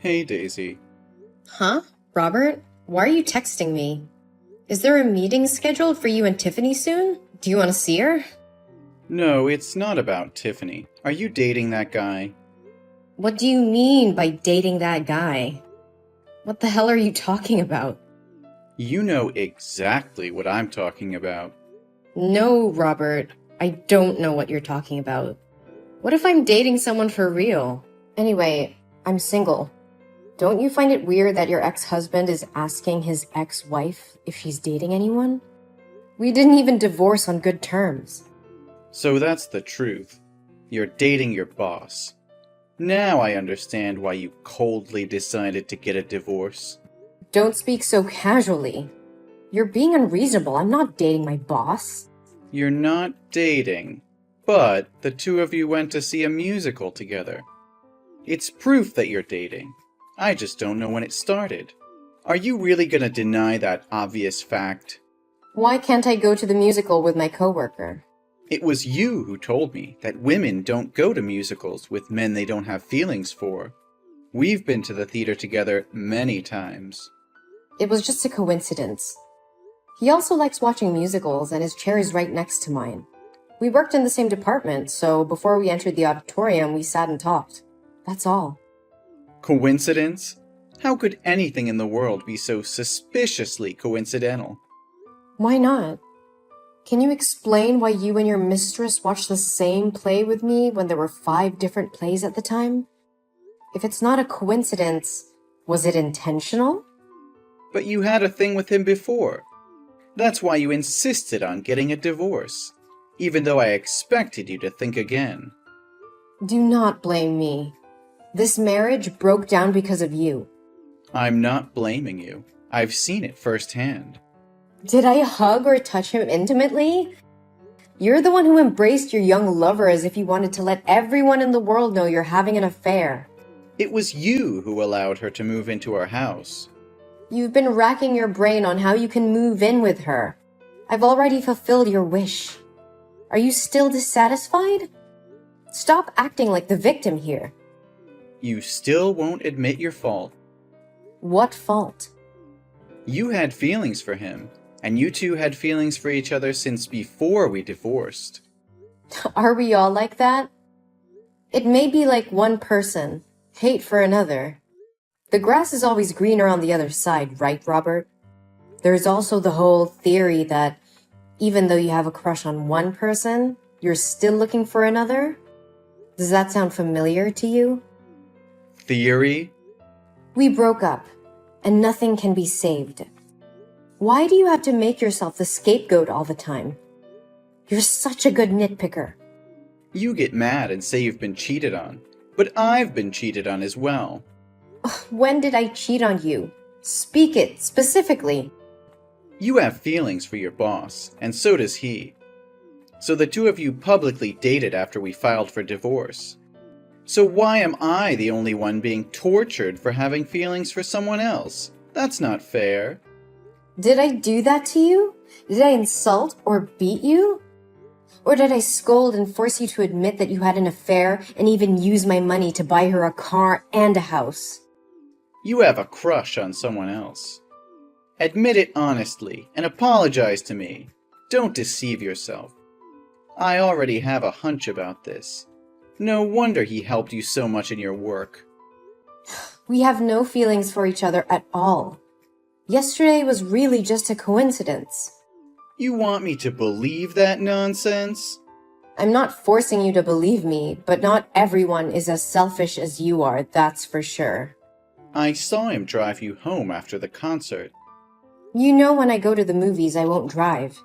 Hey, Daisy. Huh? Robert? Why are you texting me? Is there a meeting scheduled for you and Tiffany soon? Do you want to see her? No, it's not about Tiffany. Are you dating that guy? What do you mean by dating that guy? What the hell are you talking about? You know exactly what I'm talking about. No, Robert. I don't know what you're talking about. What if I'm dating someone for real? Anyway, I'm single. Don't you find it weird that your ex-husband is asking his ex-wife if she's dating anyone? We didn't even divorce on good terms. So that's the truth. You're dating your boss. Now I understand why you coldly decided to get a divorce. Don't speak so casually. You're being unreasonable. I'm not dating my boss. You're not dating, but the two of you went to see a musical together. It's proof that you're dating. I just don't know when it started. Are you really gonna deny that obvious fact? Why can't I go to the musical with my coworker? It was you who told me that women don't go to musicals with men they don't have feelings for. We've been to the theater together many times. It was just a coincidence. He also likes watching musicals, and his chair is right next to mine. We worked in the same department, so before we entered the auditorium, we sat and talked. That's all. Coincidence? How could anything in the world be so suspiciously coincidental? Why not? Can you explain why you and your mistress watched the same play with me when there were 5 different plays at the time? If it's not a coincidence, was it intentional? But you had a thing with him before. That's why you insisted on getting a divorce, even though I expected you to think again. Do not blame me. This marriage broke down because of you. I'm not blaming you. I've seen it firsthand. Did I hug or touch him intimately? You're the one who embraced your young lover as if you wanted to let everyone in the world know you're having an affair. It was you who allowed her to move into our house. You've been racking your brain on how you can move in with her. I've already fulfilled your wish. Are you still dissatisfied? Stop acting like the victim here. You still won't admit your fault. What fault? You had feelings for him, and you two had feelings for each other since before we divorced. Are we all like that? It may be like one person, hate for another. The grass is always greener on the other side, right, Robert? There's also the whole theory that even though you have a crush on one person, you're still looking for another? Does that sound familiar to you? Theory? We broke up, and nothing can be saved. Why do you have to make yourself the scapegoat all the time? You're such a good nitpicker. You get mad and say you've been cheated on, but I've been cheated on as well. When did I cheat on you? Speak it, specifically. You have feelings for your boss, and so does he. So the two of you publicly dated after we filed for divorce. So why am I the only one being tortured for having feelings for someone else? That's not fair. Did I do that to you? Did I insult or beat you? Or did I scold and force you to admit that you had an affair and even use my money to buy her a car and a house? You have a crush on someone else. Admit it honestly and apologize to me. Don't deceive yourself. I already have a hunch about this. No wonder he helped you so much in your work. We have no feelings for each other at all. Yesterday was really just a coincidence. You want me to believe that nonsense? I'm not forcing you to believe me, but not everyone is as selfish as you are, that's for sure. I saw him drive you home after the concert. You know when I go to the movies, I won't drive.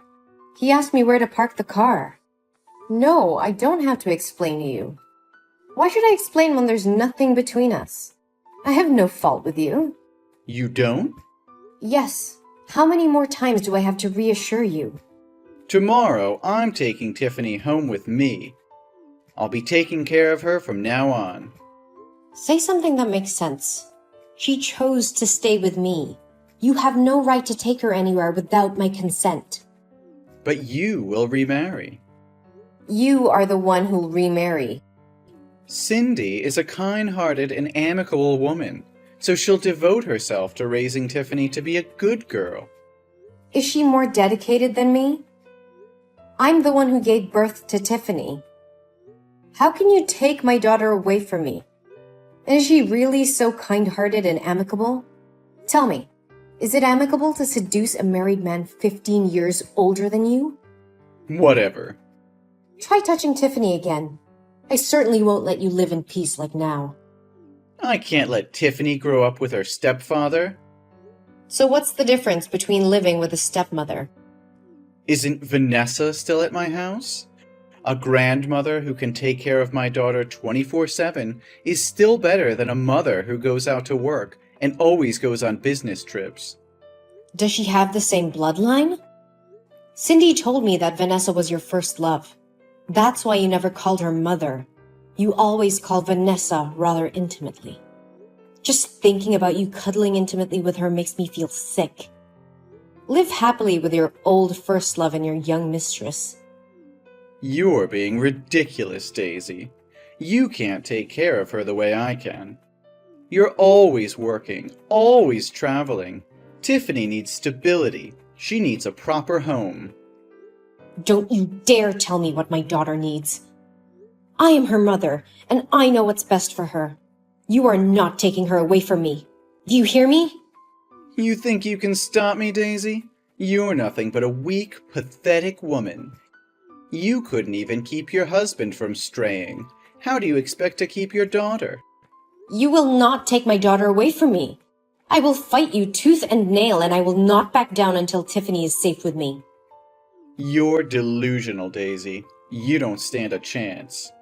He asked me where to park the car. No, I don't have to explain to you. Why should I explain when there's nothing between us? I have no fault with you. You don't? Yes. How many more times do I have to reassure you? Tomorrow, I'm taking Tiffany home with me. I'll be taking care of her from now on. Say something that makes sense. She chose to stay with me. You have no right to take her anywhere without my consent. But you will remarry. You are the one who'll remarry. Cindy is a kind-hearted and amicable woman. So she'll devote herself to raising Tiffany to be a good girl. Is she more dedicated than me? I'm the one who gave birth to Tiffany. How can you take my daughter away from me? And is she really so kind-hearted and amicable? Tell me, is it amicable to seduce a married man 15 years older than you? Whatever. Try touching Tiffany again. I certainly won't let you live in peace like now. I can't let Tiffany grow up with her stepfather. So what's the difference between living with a stepmother? Isn't Vanessa still at my house? A grandmother who can take care of my daughter 24/7 is still better than a mother who goes out to work and always goes on business trips. Does she have the same bloodline? Cindy told me that Vanessa was your first love. That's why you never called her mother. You always called Vanessa rather intimately. Just thinking about you cuddling intimately with her makes me feel sick. Live happily with your old first love and your young mistress. You're being ridiculous, Daisy. You can't take care of her the way I can. You're always working, always traveling. Tiffany needs stability. She needs a proper home. Don't you dare tell me what my daughter needs. I am her mother, and I know what's best for her. You are not taking her away from me. Do you hear me? You think you can stop me, Daisy? You're nothing but a weak, pathetic woman. You couldn't even keep your husband from straying. How do you expect to keep your daughter? You will not take my daughter away from me. I will fight you tooth and nail, and I will not back down until Tiffany is safe with me. You're delusional, Daisy. You don't stand a chance.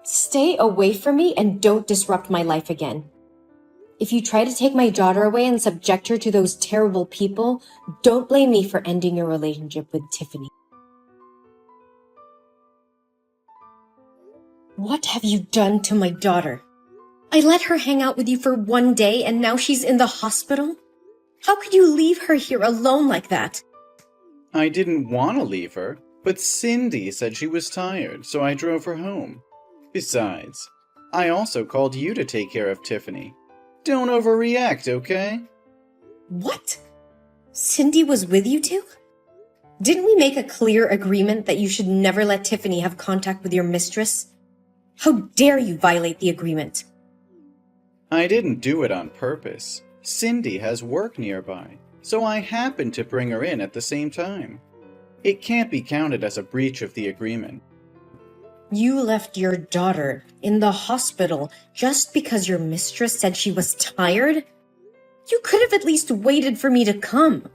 Stay away from me and don't disrupt my life again. If you try to take my daughter away and subject her to those terrible people, don't blame me for ending your relationship with Tiffany. What have you done to my daughter? I let her hang out with you for one day and now she's in the hospital? How could you leave her here alone like that? I didn't want to leave her, but Cindy said she was tired, so I drove her home. Besides, I also called you to take care of Tiffany. Don't overreact, okay? What? Cindy was with you two? Didn't we make a clear agreement that you should never let Tiffany have contact with your mistress? How dare you violate the agreement? I didn't do it on purpose. Cindy has work nearby, so I happened to bring her in at the same time. It can't be counted as a breach of the agreement. You left your daughter in the hospital just because your mistress said she was tired? You could have at least waited for me to come.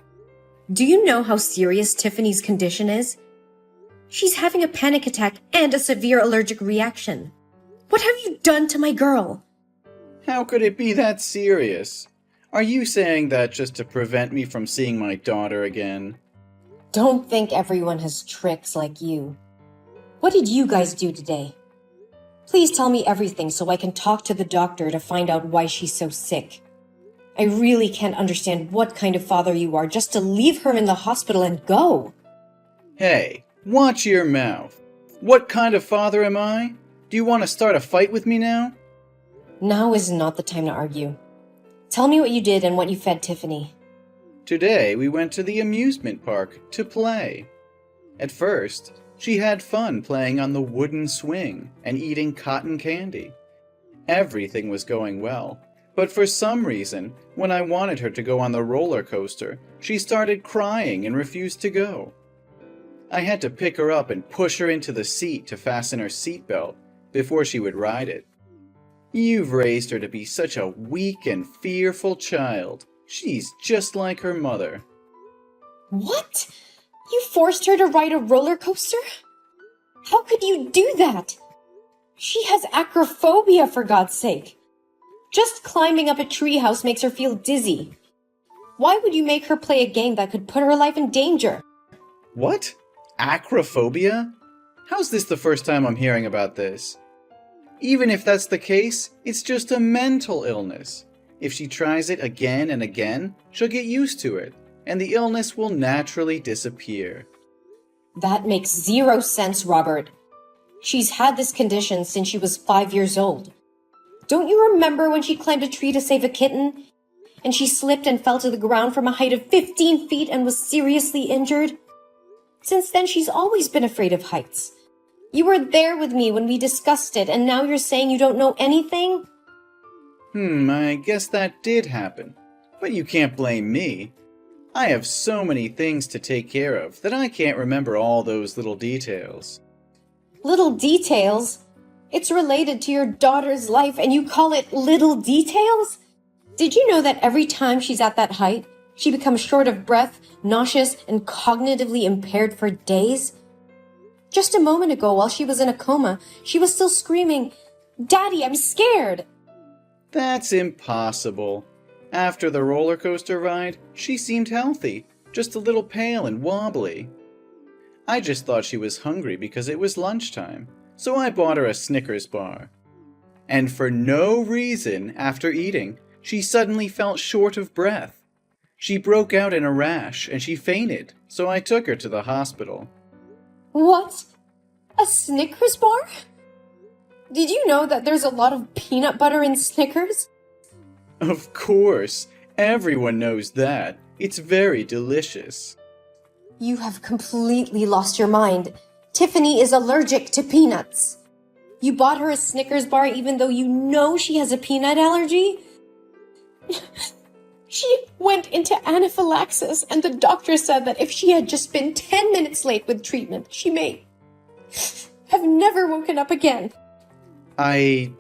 Do you know how serious Tiffany's condition is? She's having a panic attack and a severe allergic reaction. What have you done to my girl? How could it be that serious? Are you saying that just to prevent me from seeing my daughter again? Don't think everyone has tricks like you. What did you guys do today? Please tell me everything so I can talk to the doctor to find out why she's so sick. I really can't understand what kind of father you are just to leave her in the hospital and go. Hey, watch your mouth. What kind of father am I? Do you want to start a fight with me now? Now is not the time to argue. Tell me what you did and what you fed Tiffany. Today we went to the amusement park to play. At first, she had fun playing on the wooden swing and eating cotton candy. Everything was going well, but for some reason, when I wanted her to go on the roller coaster, she started crying and refused to go. I had to pick her up and push her into the seat to fasten her seatbelt before she would ride it. You've raised her to be such a weak and fearful child. She's just like her mother. What? You forced her to ride a roller coaster? How could you do that? She has acrophobia, for God's sake. Just climbing up a treehouse makes her feel dizzy. Why would you make her play a game that could put her life in danger? What? Acrophobia? How's this the first time I'm hearing about this? Even if that's the case, it's just a mental illness. If she tries it again and again, she'll get used to it, and the illness will naturally disappear. That makes zero sense, Robert. She's had this condition since she was 5 years old. Don't you remember when she climbed a tree to save a kitten? And she slipped and fell to the ground from a height of 15 feet and was seriously injured? Since then, she's always been afraid of heights. You were there with me when we discussed it, and now you're saying you don't know anything? I guess that did happen. But you can't blame me. I have so many things to take care of that I can't remember all those little details. Little details? It's related to your daughter's life, and you call it little details? Did you know that every time she's at that height, she becomes short of breath, nauseous, and cognitively impaired for days? Just a moment ago, while she was in a coma, she was still screaming, "Daddy, I'm scared!" That's impossible. After the roller coaster ride, she seemed healthy, just a little pale and wobbly. I just thought she was hungry because it was lunchtime, so I bought her a Snickers bar. And for no reason, after eating, she suddenly felt short of breath. She broke out in a rash and she fainted, so I took her to the hospital. What? A Snickers bar? Did you know that there's a lot of peanut butter in Snickers? Of course, everyone knows that. It's very delicious. You have completely lost your mind. Tiffany is allergic to peanuts. You bought her a Snickers bar even though you know she has a peanut allergy? She went into anaphylaxis, and the doctor said that if she had just been 10 minutes late with treatment, she may have never woken up again. I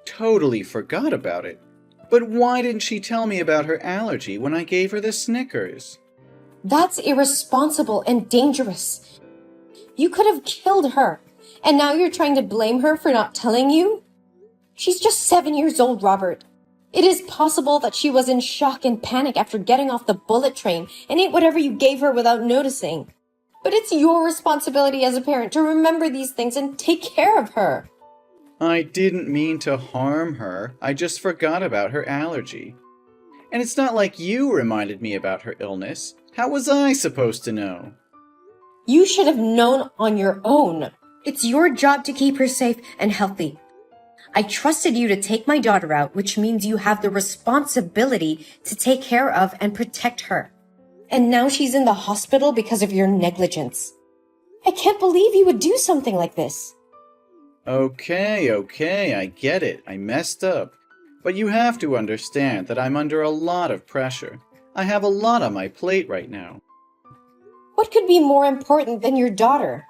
totally forgot about it. But why didn't she tell me about her allergy when I gave her the Snickers? That's irresponsible and dangerous. You could have killed her, and now you're trying to blame her for not telling you? She's just 7 years old, Robert. It is possible that she was in shock and panic after getting off the bullet train and ate whatever you gave her without noticing. But it's your responsibility as a parent to remember these things and take care of her. I didn't mean to harm her. I just forgot about her allergy. And it's not like you reminded me about her illness. How was I supposed to know? You should have known on your own. It's your job to keep her safe and healthy. I trusted you to take my daughter out, which means you have the responsibility to take care of and protect her. And now she's in the hospital because of your negligence. I can't believe you would do something like this. Okay, I get it. I messed up. But you have to understand that I'm under a lot of pressure. I have a lot on my plate right now. What could be more important than your daughter?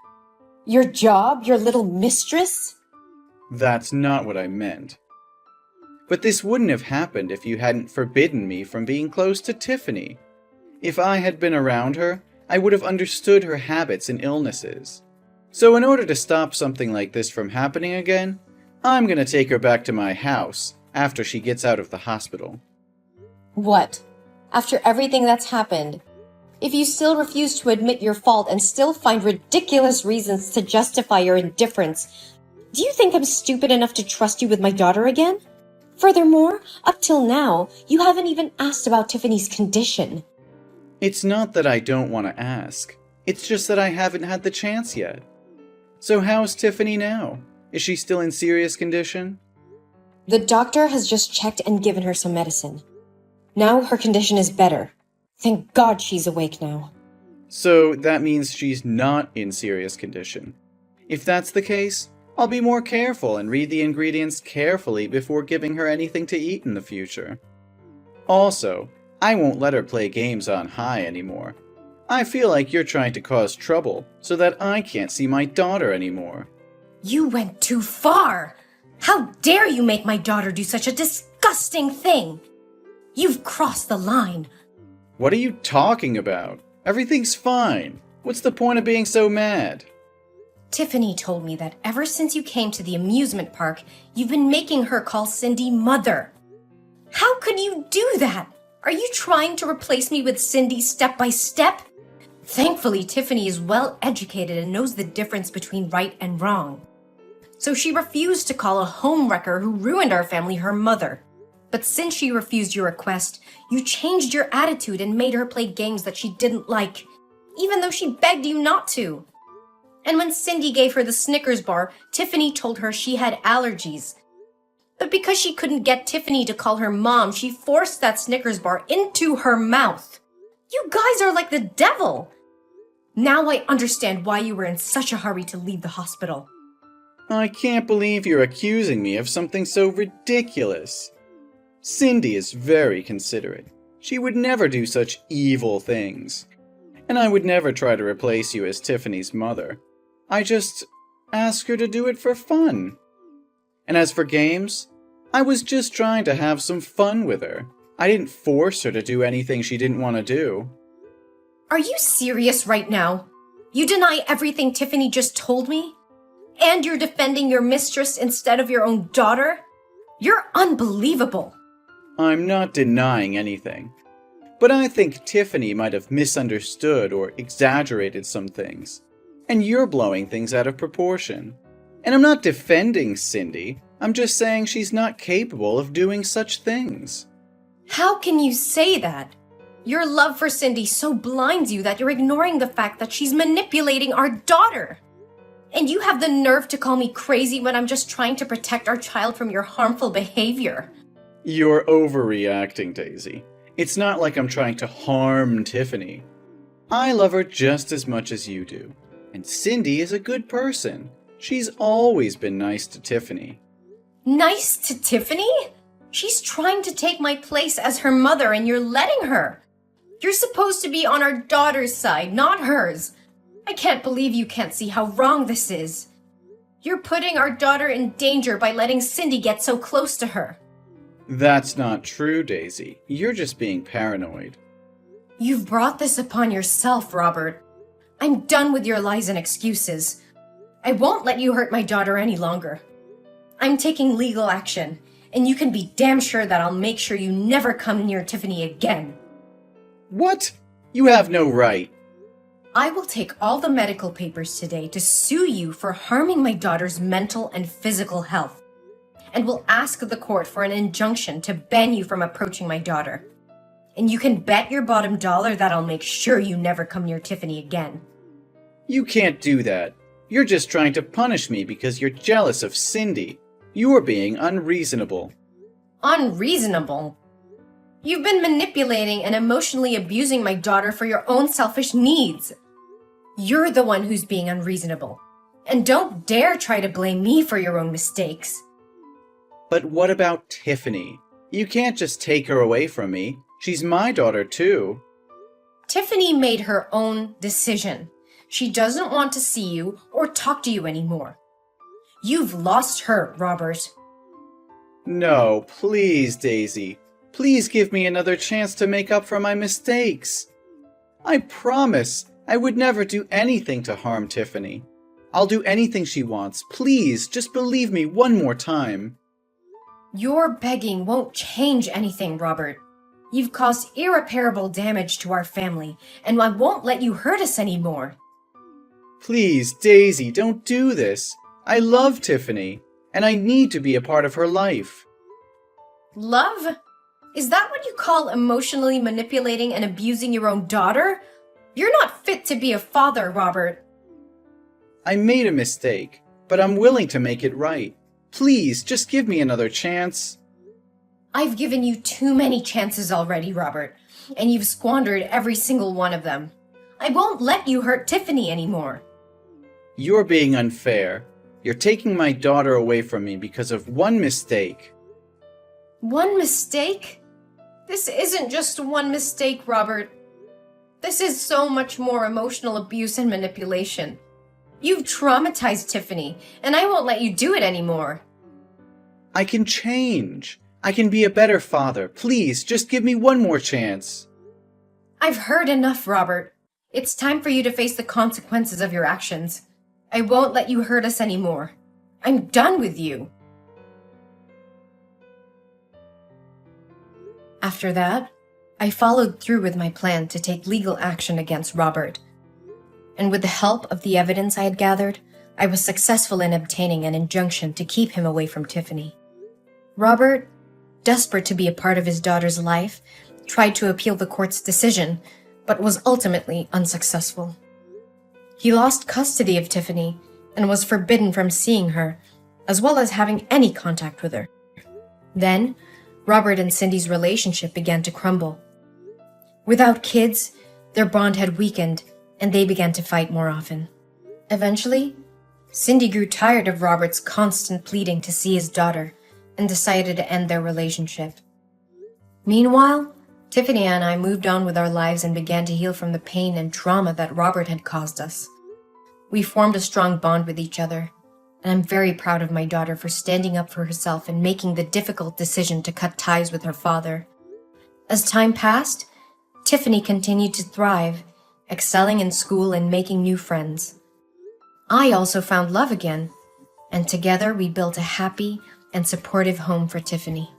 Your job, your little mistress? That's not what I meant. But this wouldn't have happened if you hadn't forbidden me from being close to Tiffany. If I had been around her, I would have understood her habits and illnesses. So in order to stop something like this from happening again, I'm gonna take her back to my house after she gets out of the hospital. What? After everything that's happened? If you still refuse to admit your fault and still find ridiculous reasons to justify your indifference, do you think I'm stupid enough to trust you with my daughter again? Furthermore, up till now, you haven't even asked about Tiffany's condition. It's not that I don't want to ask. It's just that I haven't had the chance yet. So how's Tiffany now? Is she still in serious condition? The doctor has just checked and given her some medicine. Now her condition is better. Thank God she's awake now. So that means she's not in serious condition. If that's the case, I'll be more careful and read the ingredients carefully before giving her anything to eat in the future. Also, I won't let her play games on high anymore. I feel like you're trying to cause trouble so that I can't see my daughter anymore. You went too far! How dare you make my daughter do such a disgusting thing! You've crossed the line. What are you talking about? Everything's fine. What's the point of being so mad? Tiffany told me that ever since you came to the amusement park, you've been making her call Cindy mother. How could you do that? Are you trying to replace me with Cindy step by step? Thankfully, Tiffany is well educated and knows the difference between right and wrong. So she refused to call a homewrecker who ruined our family her mother. But since she refused your request, you changed your attitude and made her play games that she didn't like, even though she begged you not to. And when Cindy gave her the Snickers bar, Tiffany told her she had allergies. But because she couldn't get Tiffany to call her mom, she forced that Snickers bar into her mouth. You guys are like the devil. Now I understand why you were in such a hurry to leave the hospital. I can't believe you're accusing me of something so ridiculous. Cindy is very considerate. She would never do such evil things. And I would never try to replace you as Tiffany's mother. I just ask her to do it for fun. And as for games, I was just trying to have some fun with her. I didn't force her to do anything she didn't want to do. Are you serious right now? You deny everything Tiffany just told me? And you're defending your mistress instead of your own daughter? You're unbelievable. I'm not denying anything. But I think Tiffany might have misunderstood or exaggerated some things. And you're blowing things out of proportion. And I'm not defending Cindy. I'm just saying she's not capable of doing such things. How can you say that? Your love for Cindy so blinds you that you're ignoring the fact that she's manipulating our daughter. And you have the nerve to call me crazy when I'm just trying to protect our child from your harmful behavior. You're overreacting, Daisy. It's not like I'm trying to harm Tiffany. I love her just as much as you do. And Cindy is a good person. She's always been nice to Tiffany. Nice to Tiffany? She's trying to take my place as her mother and you're letting her. You're supposed to be on our daughter's side, not hers. I can't believe you can't see how wrong this is. You're putting our daughter in danger by letting Cindy get so close to her. That's not true, Daisy. You're just being paranoid. You've brought this upon yourself, Robert. I'm done with your lies and excuses. I won't let you hurt my daughter any longer. I'm taking legal action, and you can be damn sure that I'll make sure you never come near Tiffany again. What? You have no right. I will take all the medical papers today to sue you for harming my daughter's mental and physical health, and will ask the court for an injunction to ban you from approaching my daughter. And you can bet your bottom dollar that I'll make sure you never come near Tiffany again. You can't do that. You're just trying to punish me because you're jealous of Cindy. You're being unreasonable. Unreasonable? You've been manipulating and emotionally abusing my daughter for your own selfish needs. You're the one who's being unreasonable. And don't dare try to blame me for your own mistakes. But what about Tiffany? You can't just take her away from me. She's my daughter too. Tiffany made her own decision. She doesn't want to see you or talk to you anymore. You've lost her, Robert. No, please, Daisy. Please give me another chance to make up for my mistakes. I promise I would never do anything to harm Tiffany. I'll do anything she wants. Please, just believe me one more time. Your begging won't change anything, Robert. You've caused irreparable damage to our family, and I won't let you hurt us anymore. Please, Daisy, don't do this. I love Tiffany, and I need to be a part of her life. Love? Is that what you call emotionally manipulating and abusing your own daughter? You're not fit to be a father, Robert. I made a mistake, but I'm willing to make it right. Please, just give me another chance. I've given you too many chances already, Robert, and you've squandered every single one of them. I won't let you hurt Tiffany anymore. You're being unfair. You're taking my daughter away from me because of one mistake. One mistake? This isn't just one mistake, Robert. This is so much more emotional abuse and manipulation. You've traumatized Tiffany, and I won't let you do it anymore. I can change. I can be a better father. Please, just give me one more chance. I've heard enough, Robert. It's time for you to face the consequences of your actions. I won't let you hurt us anymore. I'm done with you. After that, I followed through with my plan to take legal action against Robert. And with the help of the evidence I had gathered, I was successful in obtaining an injunction to keep him away from Tiffany. Robert, desperate to be a part of his daughter's life, tried to appeal the court's decision, but was ultimately unsuccessful. He lost custody of Tiffany and was forbidden from seeing her, as well as having any contact with her. Then, Robert and Cindy's relationship began to crumble. Without kids, their bond had weakened, and they began to fight more often. Eventually, Cindy grew tired of Robert's constant pleading to see his daughter and decided to end their relationship. Meanwhile, Tiffany and I moved on with our lives and began to heal from the pain and trauma that Robert had caused us. We formed a strong bond with each other, and I'm very proud of my daughter for standing up for herself and making the difficult decision to cut ties with her father. As time passed, Tiffany continued to thrive, excelling in school and making new friends. I also found love again, and together we built a happy and supportive home for Tiffany.